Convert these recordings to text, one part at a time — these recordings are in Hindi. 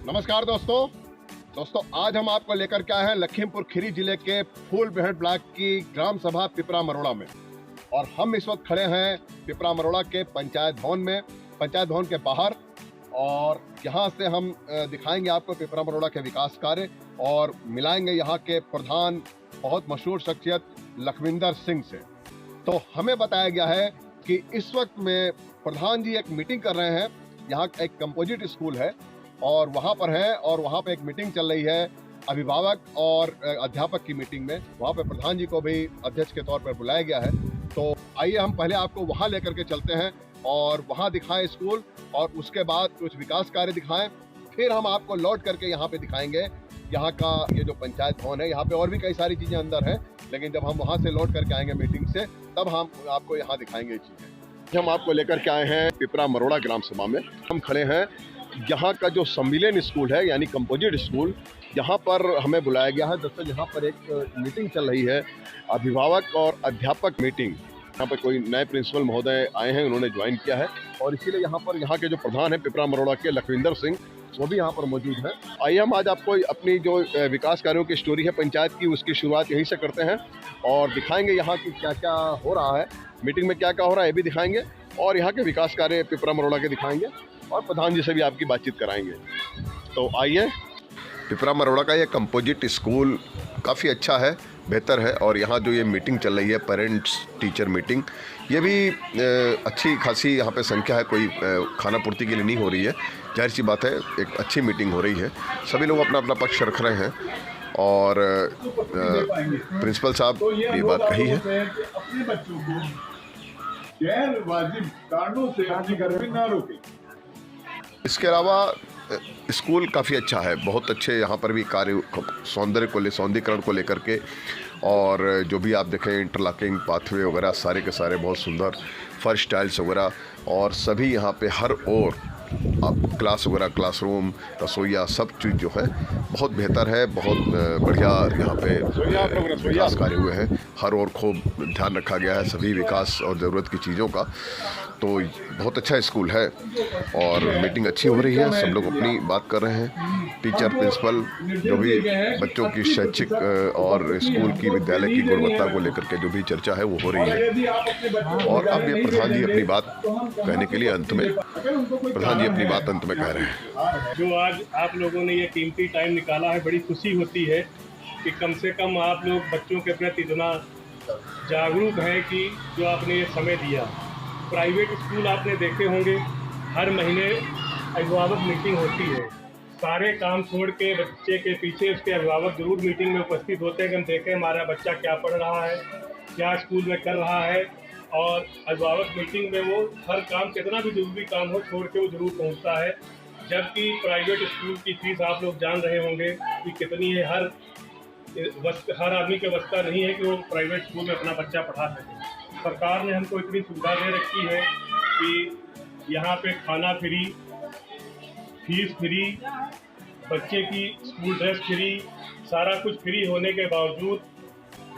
नमस्कार दोस्तों आज हम आपको लेकर के आए हैं लखीमपुर खीरी जिले के फूलबेहड़ ब्लॉक की ग्राम सभा पिपरा मरोड़ा में। और हम इस वक्त खड़े हैं पिपरा मरोड़ा के पंचायत भवन में, पंचायत भवन के बाहर। और यहाँ से हम दिखाएंगे आपको पिपरा मरोड़ा के विकास कार्य और मिलाएंगे यहाँ के प्रधान बहुत मशहूर शख्सियत लखविंदर सिंह से। तो हमें बताया गया है कि इस वक्त में प्रधान जी एक मीटिंग कर रहे हैं। यहाँ एक कंपोजिट स्कूल है और वहाँ पर है, और वहाँ पे एक मीटिंग चल रही है अभिभावक और अध्यापक की मीटिंग में। वहाँ पे प्रधान जी को भी अध्यक्ष के तौर पर बुलाया गया है। तो आइए हम पहले आपको वहाँ लेकर के चलते हैं और वहाँ दिखाएं स्कूल, और उसके बाद कुछ विकास कार्य दिखाएं। फिर हम आपको लौट करके यहाँ पे दिखाएंगे यहाँ का ये जो पंचायत भवन है। यहाँ पे और भी कई सारी चीज़ें अंदर हैं, लेकिन जब हम वहाँ से लौट करके आएंगे मीटिंग से, तब हम आपको यहाँ दिखाएंगे ये चीज़ें। हम आपको लेकर के आए हैं पिपरा मरोड़ा ग्राम सभा में। हम खड़े हैं यहाँ का जो सम्मिलन स्कूल है यानी कंपोजिट स्कूल, यहाँ पर हमें बुलाया गया है। दरअसल यहाँ पर एक मीटिंग चल रही है, अभिभावक और अध्यापक मीटिंग। यहाँ पर कोई नए प्रिंसिपल महोदय आए हैं, उन्होंने ज्वाइन किया है, और इसीलिए यहाँ पर यहाँ के जो प्रधान हैं पिपरा मरोड़ा के लखविंदर सिंह, वो भी यहाँ पर मौजूद हैं। आइए हम आज आपको अपनी जो विकास कार्यों की स्टोरी है पंचायत की, उसकी शुरुआत यहीं से करते हैं और दिखाएंगे यहाँ की क्या क्या हो रहा है, मीटिंग में क्या क्या हो रहा है ये भी दिखाएंगे, और यहाँ के विकास कार्य पिपरा मरोड़ा के दिखाएंगे, और प्रधान जी से भी आपकी बातचीत कराएंगे। तो आइए। पिपरा मरोड़ा का ये कंपोजिट स्कूल काफ़ी अच्छा है, बेहतर है। और यहाँ जो ये मीटिंग चल रही है पेरेंट्स टीचर मीटिंग, ये भी अच्छी खासी यहाँ पे संख्या है, कोई खाना पूर्ति के लिए नहीं हो रही है। जाहिर सी बात है, एक अच्छी मीटिंग हो रही है, सभी लोग अपना अपना पक्ष रख रहे हैं। और प्रिंसिपल साहब ये बात कही है, अपने बच्चों को गैर वाजिब कारणों से अपने घर में ना रोके। इसके अलावा स्कूल काफ़ी अच्छा है, बहुत अच्छे यहाँ पर भी कार्य सौंदर्यकरण को लेकर के, और जो भी आप देखें इंटरलॉकिंग पाथवे वगैरह सारे के सारे बहुत सुंदर, फर्श टाइल्स वगैरह, और सभी यहाँ पे हर ओर आप क्लास वगैरह, क्लासरूम, रसोईया, सब चीज़ जो है बहुत बेहतर है, बहुत बढ़िया यहाँ पे विकास कार्य हुए हैं। हर ओर खूब ध्यान रखा गया है सभी विकास और ज़रूरत की चीज़ों का। तो बहुत अच्छा स्कूल है और मीटिंग अच्छी हो रही है, सब लोग अपनी बात कर रहे हैं। टीचर, प्रिंसिपल, जो भी बच्चों की शैक्षिक और स्कूल की विद्यालय की गुणवत्ता को लेकर के जो भी चर्चा है वो हो रही है। और अब ये प्रधान जी अपनी बात कहने के लिए अंत में कह रहे हैं। जो आज आप लोगों ने ये कीमती टाइम निकाला है, बड़ी खुशी होती है कि कम से कम आप लोग बच्चों के प्रति इतना जागरूक हैं कि जो आपने ये समय दिया। प्राइवेट स्कूल आपने देखे होंगे, हर महीने अभिभावक मीटिंग होती है, सारे काम छोड़ के बच्चे के पीछे उसके अभिभावक जरूर मीटिंग में उपस्थित होते हैं कि हम देखें हमारा बच्चा क्या पढ़ रहा है, क्या स्कूल में कर रहा है। और अभिभावक मीटिंग में वो हर काम, कितना भी जरूरी काम हो, छोड़ के वो जरूर पहुंचता है। जबकि प्राइवेट स्कूल की फीस आप लोग जान रहे होंगे कि कितनी है, हर आदमी के बस का नहीं है कि वो प्राइवेट स्कूल में अपना बच्चा पढ़ा सके। सरकार ने हमको इतनी सुविधा दे रखी है कि यहाँ पे खाना फ्री, फीस फ्री, बच्चे की स्कूल ड्रेस फ्री, सारा कुछ फ्री होने के बावजूद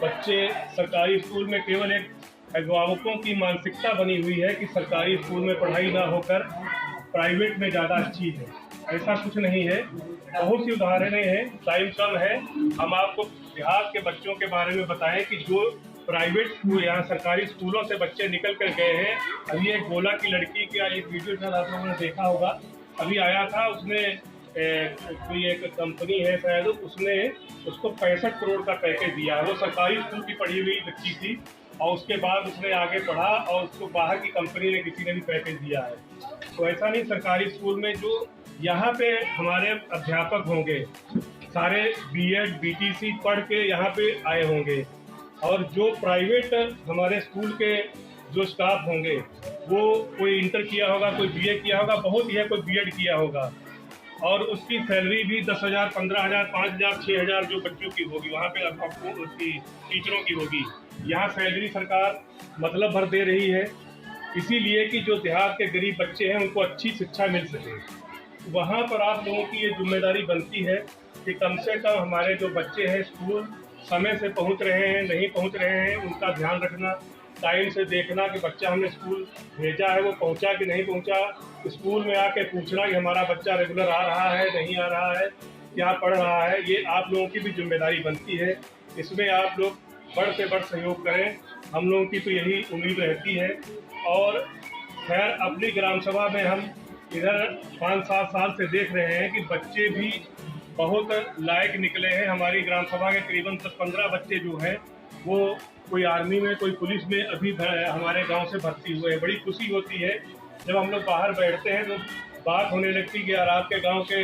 बच्चे सरकारी स्कूल में, केवल एक अभिभावकों की मानसिकता बनी हुई है कि सरकारी स्कूल में पढ़ाई ना होकर प्राइवेट में ज़्यादा अच्छी है। ऐसा कुछ नहीं है, बहुत सी उदाहरणें हैं, टाइम कम है। हम आपको बिहार के बच्चों के बारे में बताएं कि जो प्राइवेट स्कूल, यहाँ सरकारी स्कूलों से बच्चे निकल कर गए हैं। अभी एक गोला की लड़की का एक वीडियो शायद आप लोगों ने देखा होगा, अभी आया था, उसने कोई एक कंपनी है शायद, उसने उसको 65 करोड़ का पैकेज दिया है। वो सरकारी स्कूल की पढ़ी हुई बच्ची थी, और उसके बाद उसने आगे पढ़ा और उसको बाहर की कंपनी ने, किसी ने भी पैकेज दिया है। तो ऐसा नहीं, सरकारी स्कूल में जो यहाँ पे हमारे अध्यापक होंगे सारे बीएड बीटीसी पढ़ के यहाँ पे आए होंगे, और जो प्राइवेट हमारे स्कूल के जो स्टाफ होंगे वो कोई इंटर किया होगा, कोई बीए किया होगा, बहुत ही है कोई बीएड किया होगा, और उसकी सैलरी भी 10,000, 15,000, 5,000, 6,000 जो बच्चों की होगी, वहाँ पे आपको उसकी टीचरों की होगी। यहाँ सैलरी सरकार मतलब भर दे रही है, इसीलिए कि जो देहात के गरीब बच्चे हैं उनको अच्छी शिक्षा मिल सके। वहाँ पर आप लोगों की ये जिम्मेदारी बनती है कि कम से कम हमारे जो बच्चे हैं स्कूल समय से पहुँच रहे हैं, नहीं पहुँच रहे हैं, उनका ध्यान रखना। टाइम से देखना कि बच्चा हमने स्कूल भेजा है वो पहुंचा कि नहीं पहुंचा, स्कूल में आके पूछना कि हमारा बच्चा रेगुलर आ रहा है नहीं आ रहा है, क्या पढ़ रहा है, ये आप लोगों की भी जिम्मेदारी बनती है। इसमें आप लोग बढ़ से बढ़ सहयोग करें, हम लोगों की तो यही उम्मीद रहती है। और खैर अपनी ग्राम सभा में हम इधर 5-7 साल से देख रहे हैं कि बच्चे भी बहुत लायक निकले हैं। हमारी ग्राम सभा के करीबन 10-15 बच्चे जो हैं वो कोई आर्मी में कोई पुलिस में अभी हमारे गांव से भर्ती हुए हैं। बड़ी खुशी होती है जब हम लोग बाहर बैठते हैं तो बात होने लगती कि यार आपके गांव के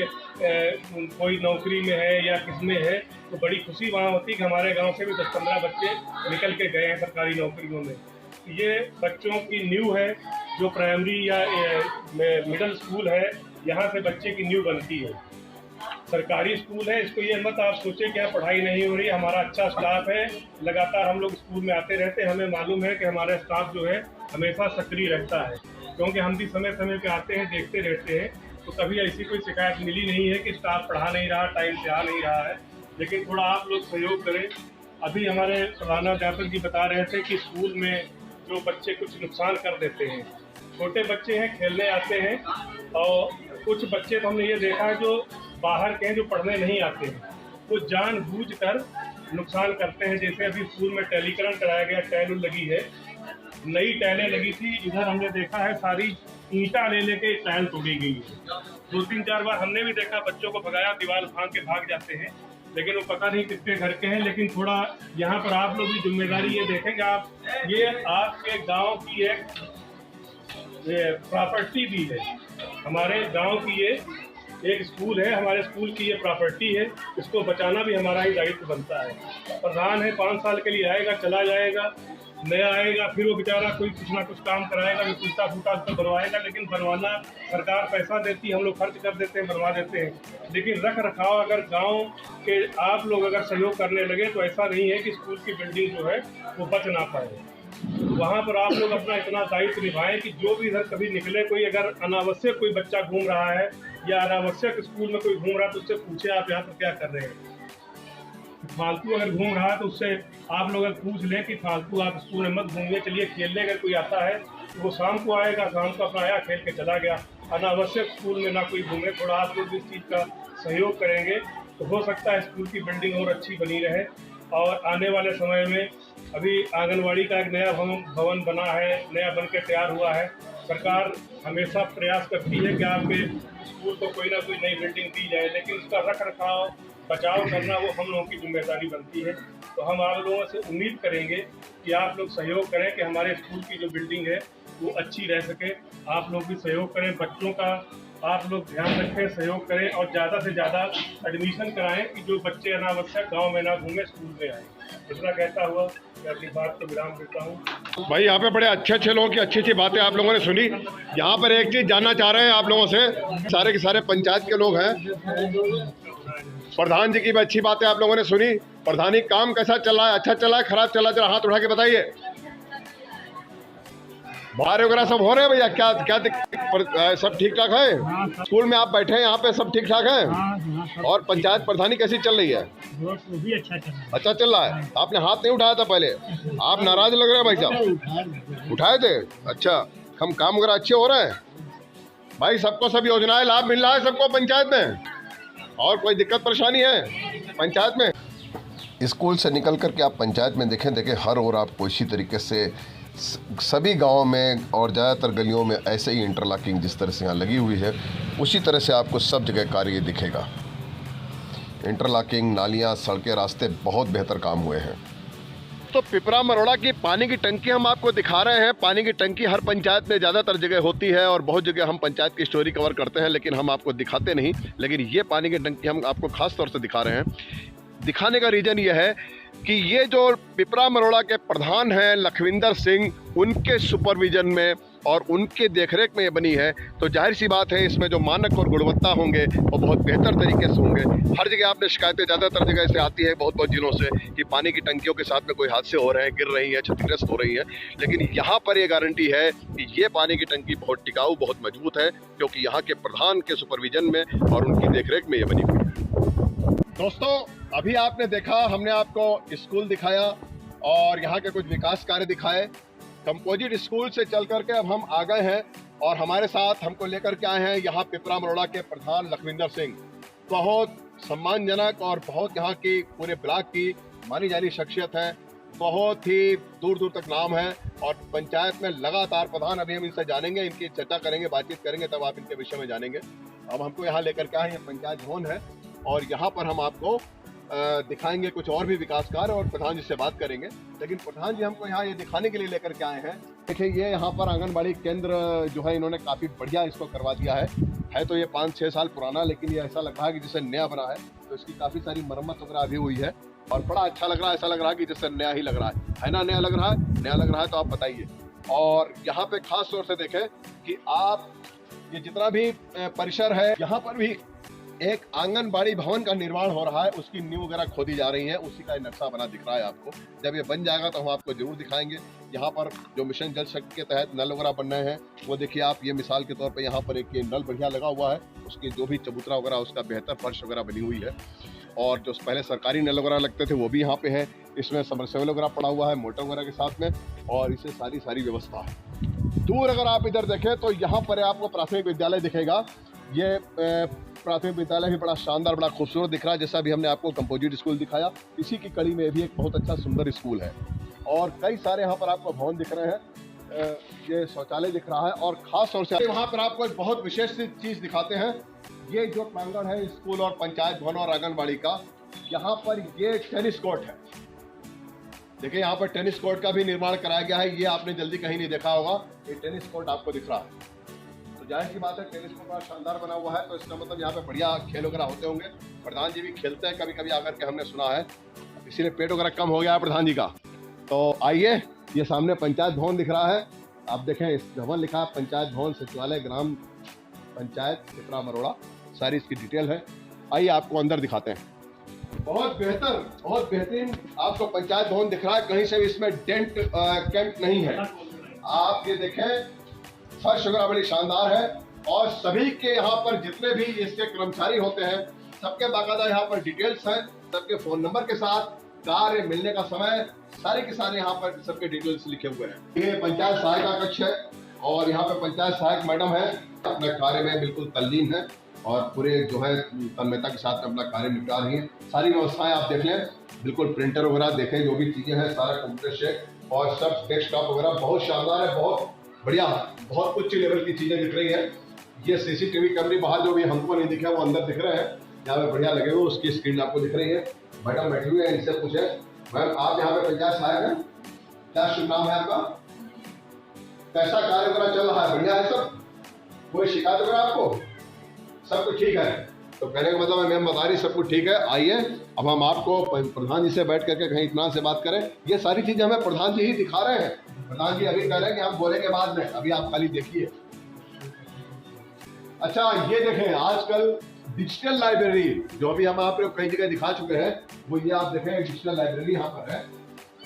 कोई नौकरी में है या किस में है, तो बड़ी खुशी वहाँ होती कि हमारे गांव से भी 10-15 बच्चे निकल के गए हैं सरकारी नौकरियों में। ये बच्चों की न्यू है, जो प्राइमरी या मिडिल स्कूल है यहाँ से बच्चे की न्यू बनती है। सरकारी स्कूल है, इसको ये मत आप सोचें कि यहाँ पढ़ाई नहीं हो रही। हमारा अच्छा स्टाफ है, लगातार हम लोग स्कूल में आते रहते हैं। हमें मालूम है कि हमारा स्टाफ जो है हमेशा सक्रिय रहता है, क्योंकि हम भी समय समय पे आते हैं, देखते रहते हैं, तो कभी ऐसी कोई शिकायत मिली नहीं है कि स्टाफ पढ़ा नहीं रहा, टाइम से आ नहीं रहा है। लेकिन थोड़ा आप लोग सहयोग करें। अभी हमारे प्रधानाध्यापक जी बता रहे थे कि स्कूल में जो बच्चे कुछ नुकसान कर देते हैं, छोटे बच्चे हैं, खेलने आते हैं, और कुछ बच्चे तो हमने ये देखा है जो बाहर के हैं, जो पढ़ने नहीं आते हैं, वो जानबूझकर नुकसान करते हैं। जैसे अभी स्कूल में टैलीकरण कराया गया, टाइल लगी है, नई टाइलें लगी थी, इधर हमने देखा है सारी ईंटा ले लेके टाइल तोड़ी गई है। 2-3-4 बार हमने भी देखा, बच्चों को भगाया, दीवार भाग के भाग जाते हैं, लेकिन वो पता नहीं किसके घर के हैं। लेकिन थोड़ा यहाँ पर आप लोग भी जिम्मेदारी ये देखेंगे, आप ये आपके गांव की एक प्रॉपर्टी भी है, हमारे गांव की ये एक स्कूल है, हमारे स्कूल की ये प्रॉपर्टी है, इसको बचाना भी हमारा ही दायित्व बनता है। प्रधान है, 5 साल के लिए आएगा, चला जाएगा, नया आएगा, फिर वो बेचारा कोई कुछ ना कुछ काम कराएगा, जो टूटा फूटा उसको बनवाएगा। लेकिन बनवाना सरकार पैसा देती है, हम लोग खर्च कर देते हैं, बनवा देते हैं। लेकिन रख रखाव अगर गांव के आप लोग अगर सहयोग करने लगे तो ऐसा नहीं है कि स्कूल की बिल्डिंग जो है वो बच ना पाए। वहाँ पर आप लोग अपना इतना दायित्व निभाएं कि जो भी इधर कभी निकले, कोई अगर अनावश्यक कोई बच्चा घूम रहा है या अनावश्यक स्कूल में कोई घूम रहा है तो उससे पूछे आप यहाँ पर क्या कर रहे हैं। फालतू अगर घूम रहा है तो उससे आप लोग अगर पूछ लें कि फालतू आप स्कूल में मत घूमिए, चलिए खेलने। अगर कोई आता है तो वो शाम को आएगा, शाम को अपना आया, खेल के चला गया। अनावश्यक स्कूल में ना कोई घूमे। थोड़ा आप लोग इस चीज़ का सहयोग करेंगे तो हो सकता है स्कूल की बिल्डिंग और अच्छी बनी रहे। और आने वाले समय में अभी आंगनवाड़ी का एक नया भवन बना है, नया बन के तैयार हुआ है। सरकार हमेशा प्रयास करती है कि आपके स्कूल को कोई ना कोई नई बिल्डिंग दी जाए, लेकिन उसका रख रखाव बचाव करना वो हम लोगों की जिम्मेदारी बनती है। तो हम आप लोगों से उम्मीद करेंगे कि आप लोग सहयोग करें कि हमारे स्कूल की जो बिल्डिंग है वो अच्छी रह सके। आप लोग भी सहयोग करें, बच्चों का आप लोग ध्यान रखें, सहयोग करें और ज़्यादा से ज़्यादा एडमिशन कराएं कि जो बच्चे अनावश्यक गांव में ना घूमे, स्कूल में आए। इतना कहता हुआ मैं अपनी बात को विराम देता हूँ। भाई यहाँ पे बड़े अच्छे लोगों की अच्छी बातें आप लोगों ने सुनी। यहाँ पर एक चीज़ जानना चाह रहे हैं आप लोगों से, सारे के सारे पंचायत के लोग हैं, प्रधान जी की भी अच्छी बातें आप लोगों ने सुनी। प्रधानी काम कैसा चल रहा है, अच्छा चल रहा है, खराब चल रहा है, जरा हाथ उठा के बताइए। बाहर वगैरह सब हो रहे हैं भैया, क्या सब ठीक ठाक है? स्कूल में आप बैठे हैं यहाँ पे, सब ठीक ठाक है? और पंचायत प्रधानी कैसी चल रही है? भी अच्छा चल रहा है। आपने हाथ नहीं उठाया था पहले, आप नाराज लग रहे हैं भाई साहब? उठाए थे? अच्छा, हम काम वगैरह अच्छे हो रहे हैं भाई? सबको सब योजनाएं लाभ मिल रहा है सबको पंचायत में? और कोई दिक्कत परेशानी है पंचायत में? स्कूल से निकल करके आप पंचायत में देखें हर ओर आपको इसी तरीके से सभी गांवों में और ज़्यादातर गलियों में ऐसे ही इंटरलॉकिंग जिस तरह से यहाँ लगी हुई है उसी तरह से आपको सब जगह कार्य दिखेगा। इंटरलॉकिंग, नालियाँ, सड़कें, रास्ते बहुत बेहतर काम हुए हैं। तो पिपरा मरोड़ा की पानी की टंकी हम आपको दिखा रहे हैं। पानी की टंकी हर पंचायत में ज़्यादातर जगह होती है और बहुत जगह हम पंचायत की स्टोरी कवर करते हैं, लेकिन हम आपको दिखाते नहीं। लेकिन ये पानी की टंकी हम आपको खास तौर से दिखा रहे हैं। दिखाने का रीज़न ये है कि ये जो पिपरा मरोड़ा के प्रधान हैं लखविंदर सिंह, उनके सुपरविजन में और उनके देखरेख में ये बनी है। तो जाहिर सी बात है इसमें जो मानक और गुणवत्ता होंगे वो बहुत बेहतर तरीके से होंगे। हर जगह आपने शिकायतें ज़्यादातर जगह से आती है बहुत दिनों से कि पानी की टंकियों के साथ में कोई हादसे हो रहे हैं, गिर रही हैं, क्षतिग्रस्त हो रही हैं। लेकिन यहाँ पर ये गारंटी है कि ये पानी की टंकी बहुत टिकाऊ, बहुत मजबूत है, क्योंकि यहाँ के प्रधान के सुपरविजन में और उनकी देखरेख में ये बनी हुई है। दोस्तों, अभी आपने देखा, हमने आपको स्कूल दिखाया और यहाँ के कुछ विकास कार्य दिखाए। कंपोजिट स्कूल से चल करके अब हम आ गए हैं और हमारे साथ हमको लेकर के आए हैं यहाँ पिपरा मरोड़ा के प्रधान लखविंदर सिंह। बहुत सम्मानजनक और बहुत यहाँ की पूरे ब्लॉक की मानी जानी शख्सियत है, बहुत ही दूर दूर तक नाम है और पंचायत में लगातार प्रधान। अभी हम इनसे जानेंगे, इनकी चर्चा करेंगे, बातचीत करेंगे, तब आप इनके विषय में जानेंगे। अब हमको यहाँ लेकर के आए हैं, पंचायत भवन है और यहाँ पर हम आपको दिखाएंगे कुछ और भी विकास कार्य और प्रधान जी से बात करेंगे। लेकिन प्रधान जी हमको यहाँ ये दिखाने के लिए लेकर के आए हैं। देखिए ये यहाँ पर आंगनबाड़ी केंद्र जो है इन्होंने काफ़ी बढ़िया इसको करवा दिया है तो ये 5-6 साल पुराना, लेकिन ये ऐसा लग रहा है कि जैसे नया बना है। तो इसकी काफ़ी सारी मरम्मत वगैरह अभी हुई है और बड़ा अच्छा लग रहा है, ऐसा लग रहा है कि जैसे नया ही लग रहा है ना? नया लग रहा है, नया लग रहा है तो आप बताइए। और यहाँ पे खास तौर से देखें कि आप ये जितना भी परिसर है, यहाँ पर भी एक आंगनबाड़ी भवन का निर्माण हो रहा है, उसकी नींव वगैरह खोदी जा रही है, उसी का नक्शा बना दिख रहा है आपको। जब ये बन जाएगा तो हम आपको जरूर दिखाएंगे। यहाँ पर जो मिशन जल शक्ति के तहत नल वगैरह बन रहे हैं वो देखिए आप, ये मिसाल के तौर पे यहाँ पर एक ये नल बढ़िया लगा हुआ है, उसकी जो भी चबूतरा वगैरह उसका बेहतर फर्श वगैरह बनी हुई है। और जो पहले सरकारी नल वगैरह लगते थे वो भी यहाँ पे है, इसमें सबमर्सिबल वगैरह पड़ा हुआ है मोटर वगैरह के साथ में, और इसे सारी व्यवस्था है। दूर अगर आप इधर देखें तो यहाँ पर आपको प्राथमिक विद्यालय दिखेगा। ये प्राथमिक विद्यालय भी बड़ा शानदार, बड़ा खूबसूरत दिख रहा है, जैसा भी हमने आपको कंपोजिट स्कूल दिखाया। इसी की कड़ी में भी एक बहुत अच्छा सुंदर स्कूल है और कई सारे यहाँ पर आपको भवन दिख रहे हैं। ये शौचालय दिख रहा है और खास तौर से वहाँ पर आपको एक बहुत विशेष चीज दिखाते हैं। ये जो प्रांगण है स्कूल और पंचायत भवन और आंगनबाड़ी का, यहाँ पर ये टेनिस कोर्ट है। देखिए यहाँ पर टेनिस कोर्ट का भी निर्माण कराया गया है, ये आपने जल्दी कहीं नहीं देखा होगा। ये टेनिस कोर्ट आपको दिख रहा है, तो जाहिर सी बात है टेनिस कोर्ट बड़ा शानदार बना हुआ है, तो इसका मतलब यहाँ पे बढ़िया खेल वगैरह होते होंगे। प्रधान जी भी खेलते हैं कभी कभी आकर के, हमने सुना है, इसीलिए पेट वगैरह कम हो गया है प्रधान जी का। तो आइए, ये सामने पंचायत भवन दिख रहा है, आप देखें इस भवन लिखा है पंचायत भवन सचिवालय ग्राम पंचायत पिपरा मरोड़ा, सारी इसकी डिटेल है। आइए आपको अंदर दिखाते हैं। बहुत बेहतर, बहुत बेहतरीन आपको पंचायत भवन दिख रहा है, कहीं से भी इसमें डेंट कैंट नहीं है। आप ये देखें, फर्श वगैरह बड़ी शानदार है और सभी के यहाँ पर जितने भी इसके कर्मचारी होते हैं सबके बाकायदा यहाँ पर डिटेल्स हैं, सबके फोन नंबर के साथ, कार्य मिलने का समय, सारे के सारे यहाँ पर सबके डिटेल्स लिखे हुए हैं। ये पंचायत सहायिका कक्ष है और यहाँ पे पंचायत सहायक मैडम है, अपने कार्य में बिल्कुल तल्लीन है और पूरे जो है तन्मयता के साथ अपना कार्य निपटा रही है। सारी व्यवस्थाएं आप देख लें, बिल्कुल प्रिंटर वगैरह देखें, जो भी चीजें हैं सारा कंप्यूटर से और सब डेस्कटॉप वगैरह बहुत शानदार है, बहुत बढ़िया, बहुत उच्च लेवल की चीजें दिख रही है। ये सीसीटीवी कैमरे बाहर जो भी हमको नहीं दिखे वो अंदर दिख रहे हैं, यहाँ पे बढ़िया लगे हुए, उसकी स्क्रीन आपको दिख रही है। मैडम बैठी हुई है, इनसे पूछे, मैम आप यहाँ पे पंचायत सहायक हैं, क्या शुभ नाम है आपका, कैसा कार्य वगैरह चल रहा है, बढ़िया है सब, कोई शिकायत वगैरह आपको, सब कुछ ठीक है? तो कहने का मतलब है मैम बता रही सब कुछ ठीक है। आइए अब हम आपको प्रधान जी से बैठ करके कहीं इत्मीनान से बात करें। ये सारी चीजें हमें प्रधान जी ही दिखा रहे हैं, प्रधान जी अभी कह रहे हैं कि हम बोले के बाद में, अभी आप खाली देखिए। अच्छा ये देखें, आजकल डिजिटल लाइब्रेरी जो अभी हम आप लोग कई जगह दिखा चुके हैं, वो ये आप देखें डिजिटल लाइब्रेरी यहाँ पर है।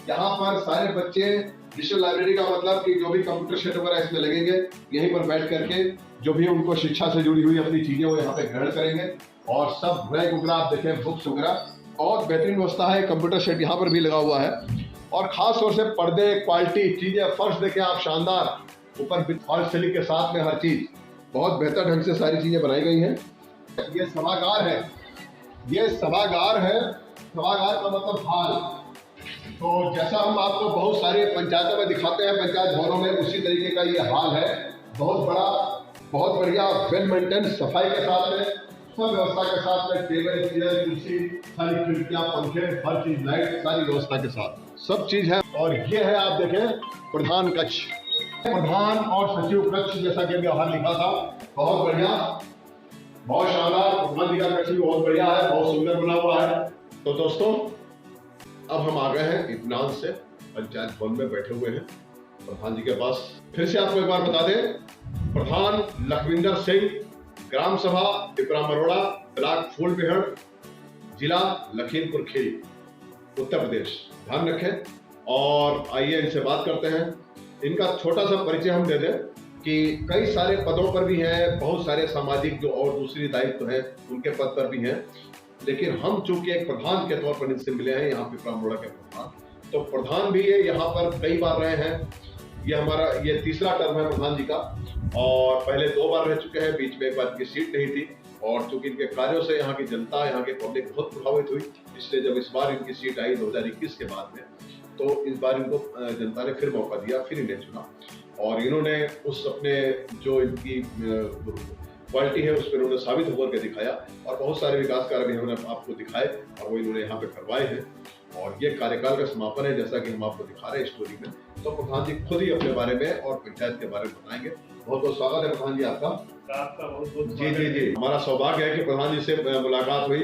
यहाँ पर सारे बच्चे, डिजिटल लाइब्रेरी का मतलब कि जो भी कंप्यूटर सेट वगैरह इसमें लगेंगे, यहीं पर बैठ करके जो भी उनको शिक्षा से जुड़ी हुई अपनी चीजें वो यहाँ पे ग्रहण करेंगे। और सब रैक वगैरह आप देखें, बुक्स वगैरह, और बेहतरीन व्यवस्था है। कंप्यूटर सेट यहाँ पर भी लगा हुआ है और खास तौर से पर्दे, क्वालिटी चीजें, फर्श देखें आप शानदार, ऊपर फॉल्स सीलिंग के साथ में हर चीज बहुत बेहतर ढंग से सारी चीजें बनाई गई हैं। ये सभागार है, ये सभागार है, सभागार का मतलब हाल। तो जैसा हम आपको बहुत सारे पंचायतों में दिखाते हैं, पंचायत भवनों में, उसी तरीके का ये हाल है। बहुत बड़ा, बहुत बढ़िया, वेल मेंटेन, सफाई के साथ में, सब व्यवस्था के साथ में, टेबल, चेयर, कुर्सी, सारी खिड़कियां, पंखे, हर चीज, लाइट, सारी व्यवस्था के साथ सब चीज है। और ये है आप देखें प्रधान कक्ष, प्रधान और सचिव कक्ष, जैसा कि व्यवहार लिखा था, बहुत बढ़िया, बहुत शानदार। प्रधान जी का कक्ष भी बहुत बढ़िया है, बहुत सुंदर बना हुआ है। तो दोस्तों अब हम आ गए हैं इत्मीनान से, पंचायत भवन में बैठे हुए हैं प्रधान जी के पास। फिर से आपको एक बार बता दें, प्रधान लखविंदर सिंह, ग्राम सभा पिपरा मरोड़ा, ब्लॉक फूलबेहड़, जिला लखीमपुर खीरी, उत्तर प्रदेश। ध्यान रखें और आइए इनसे बात करते हैं। इनका छोटा सा परिचय हम दे दें कि कई सारे पदों पर भी हैं, बहुत सारे सामाजिक जो और दूसरी दायित्व हैं उनके पद पर भी हैं, लेकिन हम चूंकि एक प्रधान के तौर पर इनसे मिले हैं यहाँ पिपरा मरोड़ा के प्रधान, तो प्रधान भी ये यहाँ पर कई बार रहे हैं। ये हमारा ये तीसरा टर्म है प्रधान जी का, और पहले 2 बार रह चुके हैं, बीच में एक बार इनकी सीट नहीं थी, और चूंकि इनके कार्यों से यहाँ की जनता, यहाँ के पब्लिक बहुत प्रभावित हुई, इसलिए जब इस बार इनकी सीट आई 2021 के बाद में, तो इस बार इनको जनता ने फिर मौका दिया, फिर इन्हें चुना, और इन्होंने उस अपने जो इनकी क्वालिटी है उस पर उन्होंने साबित होकर के दिखाया, और बहुत सारे विकास कार्य भी हमने आपको दिखाए और वो इन्होंने यहाँ पे करवाए हैं। और ये कार्यकाल का समापन है, जैसा कि हम आपको दिखा रहे हैं स्टोरी में। तो प्रधान जी खुद ही अपने बारे में और पंचायत के बारे में बताएंगे। बहुत बहुत स्वागत है प्रधान जी आपका। बहुत बहुत जी जी जी, हमारा सौभाग्य है कि प्रधान जी से मुलाकात हुई।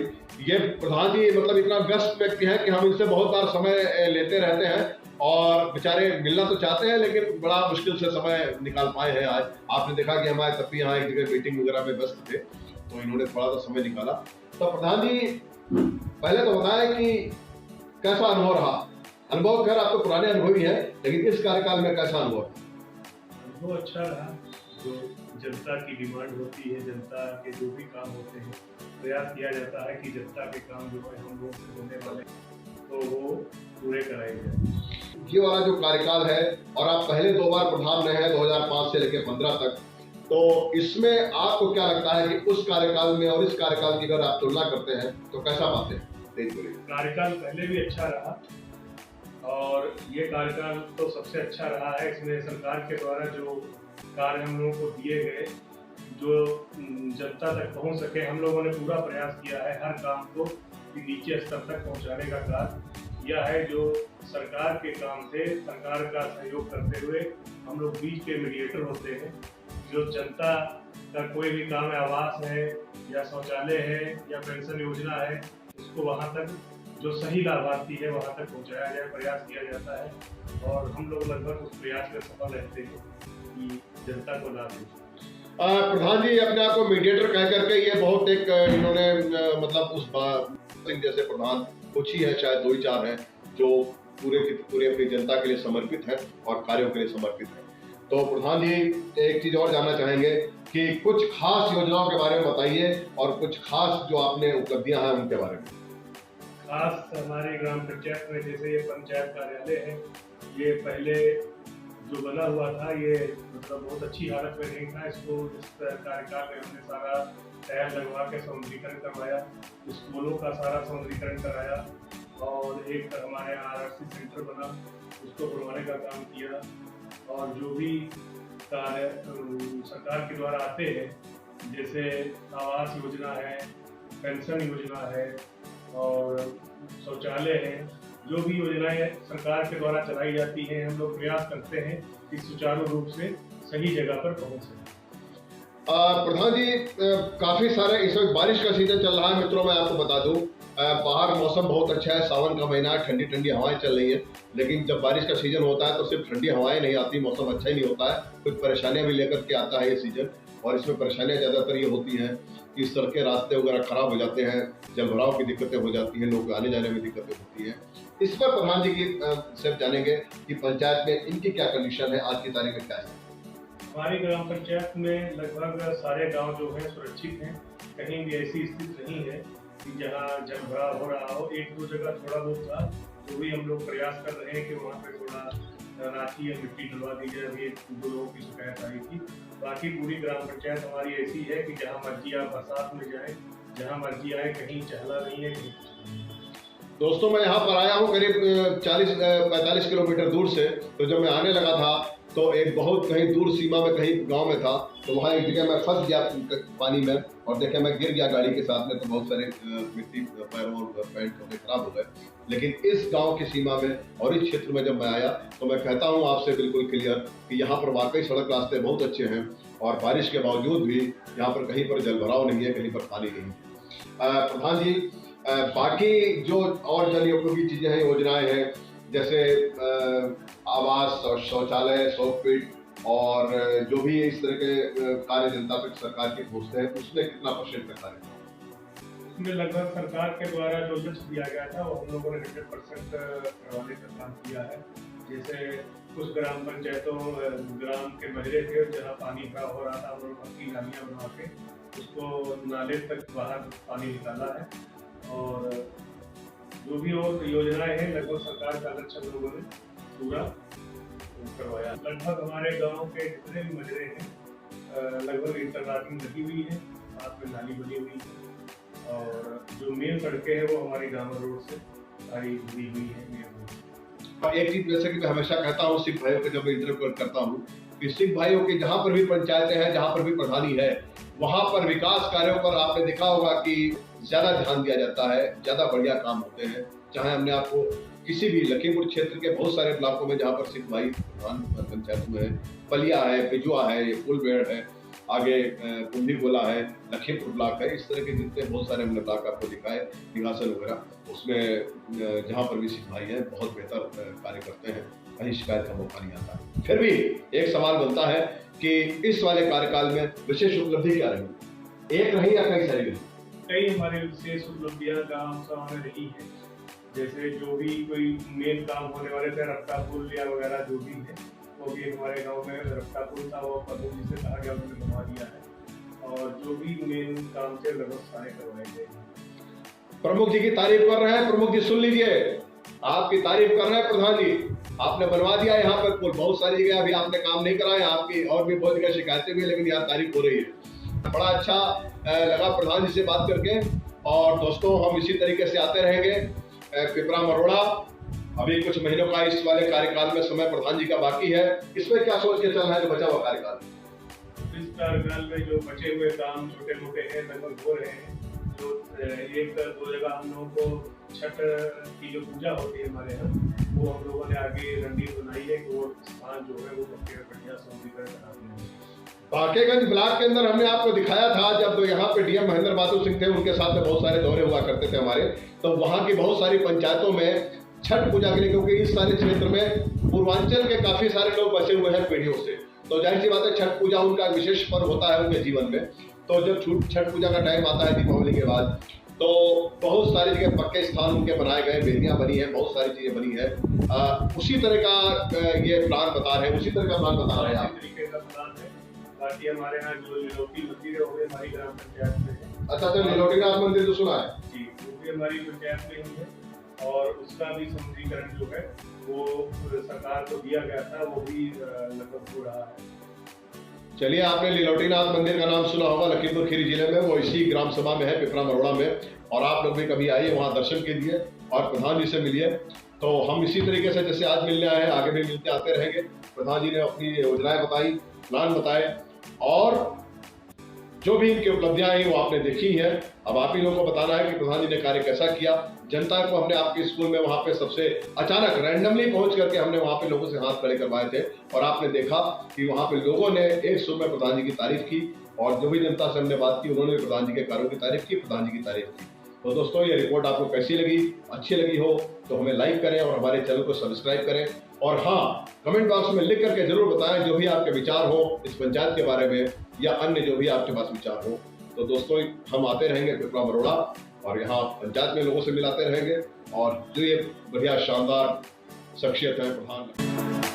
ये प्रधान जी मतलब इतना व्यस्त व्यक्ति है कि हम इनसे बहुत बार समय लेते रहते हैं, और बेचारे मिलना तो चाहते हैं लेकिन बड़ा मुश्किल से समय निकाल पाए हैं। आज आपने देखा कि हमारे तब भी यहाँ एक जगह मीटिंग वगैरह में व्यस्त थे, तो इन्होंने थोड़ा सा समय निकाला। तो प्रधान जी पहले तो बताएं कि कैसा अनुभव रहा? अनुभव खैर आप तो पुराने अनुभवी हैं, लेकिन इस कार्यकाल में कैसा अनुभव? अनुभव अच्छा रहा। जो जनता की डिमांड होती है, जनता के जो भी काम होते हैं, प्रयास किया जाता है कि जनता के काम जो है हम लोग से होने वाले तो वो पूरे कराए जाए। ये वाला जो कार्यकाल है, और आप पहले 2 बार प्रधान रहे हैं 2005 से लेकर 15 तक, तो इसमें आपको क्या लगता है कि उस कार्यकाल में और इस कार्यकाल की अगर आप तुलना करते हैं तो कैसा पाते हैं? कार्यकाल पहले भी अच्छा रहा, और ये कार्यकाल तो सबसे अच्छा रहा है। इसमें सरकार के द्वारा जो कार्य हम लोगों को दिए गए, जो जनता तक पहुंच सके, हम लोगों ने पूरा प्रयास किया है हर काम को नीचे स्तर तक पहुंचाने का कार्य किया है। जो सरकार के काम थे, सरकार का सहयोग करते हुए हम लोग बीच के मीडिएटर होते हैं। जो जनता का कोई भी काम है, आवास है या शौचालय है या पेंशन योजना है, उसको वहाँ तक जो सही लाभार्थी है वहाँ तक पहुँचाया जाए, प्रयास किया जाता है, और हम लोग लगभग उस प्रयास में सफल रहते हैं कि जनता को लाभ मिले। प्रधान जी अपने आप को मीडिएटर कह करके ये बहुत एक इन्होंने मतलब उस सिंह जैसे प्रधान कुछ ही है, शायद 2-4 हैं जो पूरे की पूरे अपनी जनता के लिए समर्पित है और कार्यों के लिए समर्पित है। तो प्रधान जी एक चीज और जानना चाहेंगे कि कुछ खास योजनाओं के बारे में बताइए, और कुछ खास जो आपने उपलब्धियां हैं उनके बारे में। खास हमारे ग्राम पंचायत में जैसे ये पंचायत कार्यालय है, ये पहले जो बना हुआ था ये मतलब बहुत अच्छी हालत में नहीं था। इसको इस कार्यकाल में हमने सारा टायर लगवा के सौंदर्यीकरण करवाया, स्कूलों का सारा सौंदर्यीकरण कराया, और एक हमारे आरआरसी सेंटर बना, उसको बनवाने का काम किया। और जो भी कार्य सरकार के द्वारा आते हैं, जैसे आवास योजना है, पेंशन योजना है और शौचालय है, जो भी योजनाएं सरकार के द्वारा चलाई जाती हैं, हम लोग प्रयास करते हैं कि सुचारू रूप से सही जगह पर पहुंच सकें। प्रधान जी काफी सारे इस वक्त बारिश का सीजन चल रहा है मित्रों, मैं आपको बता दूं बाहर मौसम बहुत अच्छा है, सावन का महीना है, ठंडी ठंडी हवाएं चल रही है। लेकिन जब बारिश का सीजन होता है तो सिर्फ ठंडी हवाएं नहीं आती, मौसम अच्छा ही नहीं होता है, कुछ परेशानियां भी लेकर के आता है ये सीजन। और इसमें परेशानियां ज़्यादातर ये होती हैं कि सड़कें रास्ते वगैरह खराब हो जाते हैं, जलभराव की दिक्कतें हो जाती हैं, लोग आने जाने में दिक्कतें होती हैं। इस पर प्रधान जी की सिर्फ जानेंगे कि पंचायत में इनकी क्या कंडीशन है, आज की तारीख में क्या है? हमारी ग्राम पंचायत में लगभग सारे गांव जो है सुरक्षित हैं, कहीं भी ऐसी स्थिति नहीं है कि जहां जलभराव हो रहा हो। 1-2 जगह थोड़ा बहुत था, तो भी हम लोग प्रयास कर रहे हैं कि वहां पे थोड़ा राखी या मिट्टी डलवा दी जाए। अभी 1-2 लोगों की शिकायत आई थी। बाकी पूरी ग्राम पंचायत हमारी ऐसी है कि जहाँ मर्जी आप बरसात में जाए, जहाँ मर्जी आए, कहीं चहला नहीं है, कहीं। दोस्तों मैं यहाँ पर आया हूँ करीब 40-45 किलोमीटर दूर से। तो जब मैं आने लगा था तो एक बहुत कहीं दूर सीमा में कहीं गांव में था, तो वहाँ एक जगह मैं फंस गया पानी में, और देखे मैं गिर गया गाड़ी के साथ में, तो बहुत सारे मिट्टी पैरों और पैंट कपड़े खराब हो गए। लेकिन इस गांव की सीमा में और इस क्षेत्र में जब मैं आया तो मैं कहता हूँ आपसे बिल्कुल क्लियर कि यहाँ पर वाकई सड़क रास्ते बहुत अच्छे हैं, और बारिश के बावजूद भी यहाँ पर कहीं पर जलभराव नहीं है, कहीं पर पानी नहीं है। प्रधान जी बाकी जो और जन उपयोगी चीज़ें हैं, योजनाएं हैं, जैसे आवास और शौचालय, 100 फीट और जो भी इस तरह के कार्य जनता तक सरकार के पहुँचते हैं, उसमें कितना % का कार्य? इसमें लगभग सरकार के द्वारा जो लक्ष्य दिया गया था वो हम लोगों ने 100% करवाने का काम किया है। जैसे कुछ ग्राम पंचायतों ग्राम के मजरे थे जहाँ पानी खराब हो रहा था, हम लोग पक्की नालियाँ बना के उसको नाले तक बाहर पानी निकाला है। और जो भी और योजनाएं हैं, लगभग सरकार का लक्ष्य हम लोगों ने पूरा करवाया। लगभग हमारे गांव के जितने भी मजरे हैं लगभग इंटरलॉकिंग लगी हुई है, साथ में नाली बनी हुई है और जो मेन सड़कें हैं वो हमारी गांव रोड से सारी जुड़ी हुई है मेन रोड। और एक चीज जैसे कि मैं हमेशा कहता हूँ सिख भाइयों के जब इंटरव्यू करता हूँ कि सिख भाइयों की जहाँ पर भी पंचायतें हैं, जहाँ पर भी प्रधानी है, वहाँ पर विकास कार्यों पर आपने देखा होगा कि ज्यादा ध्यान दिया जाता है, ज्यादा बढ़िया काम होते हैं। चाहे हमने आपको किसी भी लखीमपुर क्षेत्र के बहुत सारे ब्लॉकों में जहाँ पर सिख भाई प्रधान पंचायत में है, पलिया है, बिजुआ है, ये फूलबेड़ है, आगे कुंडी गोला है, लखीमपुर ब्लॉक है, इस तरह के जितने बहुत सारे हमने ब्लॉक आपको दिखाए निवासन वगैरह, उसमें जहाँ पर भी सिख भाई है बहुत बेहतर कार्य करते हैं, कहीं शिकायत का मौका नहीं आता। फिर भी एक सवाल बनता है कि इस वाले कार्यकाल में विशेष उपलब्धि क्या रही, एक रही या कई सारी रही? कई हमारे विशेष उपलब्धियां गाँव सभा में रही है, जैसे जो भी कोई मेन काम होने वाले थे, रफ्ता पुल या वगैरह जो भी है, वो भी हमारे गांव में रफ्ता पुल था, वो प्रमुख जी से कहा गया उन्होंने बनवा दिया है और जो भी मेन काम थे लगभग सारे करवाए गए। प्रमुख जी की तारीफ कर रहे हैं, प्रमुख जी सुन लीजिए, आपकी तारीफ कर रहे हैं प्रधान जी, आपने बनवा दिया यहाँ पर पुल। बहुत सारी जगह अभी आपने काम नहीं कराया, आपकी और भी बहुत जगह शिकायतें भी, लेकिन यहाँ तारीफ हो रही है। बड़ा अच्छा लगा प्रधान जी से बात करके। और दोस्तों हम इसी तरीके से आते रहेंगे पिपरा मरोड़ा। अभी कुछ महीनों का इस वाले कार्यकाल में समय प्रधान जी का बाकी है, इसमें क्या सोच के चलना है जो बचा हुआ कार्यकाल? इस कार्यकाल में जो बचे हुए काम छोटे मोटे हैं लगभग हो रहे हैं। जो एक दो जगह हम लोगों को छठ की जो पूजा होती है हमारे यहाँ, वो हम लोगों ने आगे रणनीति बनाई है कि वो स्थान जो है वो पक्के बढ़िया सौंदर्यीकरण करा देंगे। बाकेगंज ब्लॉक के अंदर हमने आपको दिखाया था जब यहाँ पे डीएम महेंद्र बहादुर सिंह थे, उनके साथ में बहुत सारे दौरे हुआ करते थे हमारे, तो वहाँ की बहुत सारी पंचायतों में छठ पूजा के लिए, क्योंकि इस सारे क्षेत्र में पूर्वांचल के काफी सारे लोग बसे हुए हैं पीढ़ियों से, तो जाहिर सी बात है छठ पूजा उनका विशेष पर्व होता है उनके जीवन में। तो जब छठ पूजा का टाइम आता है दीपावली के बाद, तो बहुत सारी जगह पक्के स्थान उनके बनाए गए, बेदियां बनी है, बहुत सारी चीजें बनी है। उसी तरह का ये प्लान बता रहे हैं, उसी तरह का प्लान बता रहे हैं आप? तरीके का प्लान है। बाकी हमारे यहाँ जो निलोटी मंदिर है वो भी हमारी ग्राम पंचायत में है। अच्छा, तो निलोटीनाथ मंदिर तो सुना है जी, वो भी हमारी पंचायत में ही है और उसका भी समुद्रीकरण जो है वो सरकार को दिया गया था, वो भी लगभग हो रहा है। चलिए, आपने लीलोटीनाथ मंदिर का नाम सुना होगा, लखीमपुर खीरी जिले में, वो इसी ग्राम सभा में है पिपरा मरोड़ा में, और आप लोग भी कभी आइए वहाँ दर्शन कीजिए और प्रधान जी से मिलिए। तो हम इसी तरीके से जैसे आज मिलने आए हैं आगे भी मिलते आते रहेंगे। प्रधान जी ने अपनी योजनाएं बताई, प्लान बताए और जो भी इनकी उपलब्धियां आई वो आपने देखी है। अब आप ही लोगों को बताना है कि प्रधान जी ने कार्य कैसा किया। जनता को हमने आपके स्कूल में वहां पे सबसे अचानक रैंडमली पहुंच करके हमने वहां पे लोगों से हाथ खड़े करवाए थे और आपने देखा कि वहां पे लोगों ने एक सुर में प्रधान जी की तारीफ की और जो भी जनता से हमने बात की उन्होंने भी प्रधान जी के कार्यों की तारीफ की, प्रधान जी की तारीफ की। तो दोस्तों, ये रिपोर्ट आपको कैसी लगी? अच्छी लगी हो तो हमें लाइक करें और हमारे चैनल को सब्सक्राइब करें और हाँ, कमेंट बॉक्स में लिख करके जरूर बताएं जो भी आपके विचार हो इस पंचायत के बारे में या अन्य जो भी आपके पास विचार हो। तो दोस्तों, हम आते रहेंगे पिपरा मरोड़ा और यहाँ पंचायत में लोगों से मिलाते रहेंगे और जो ये बढ़िया शानदार शख्सियत है प्रधान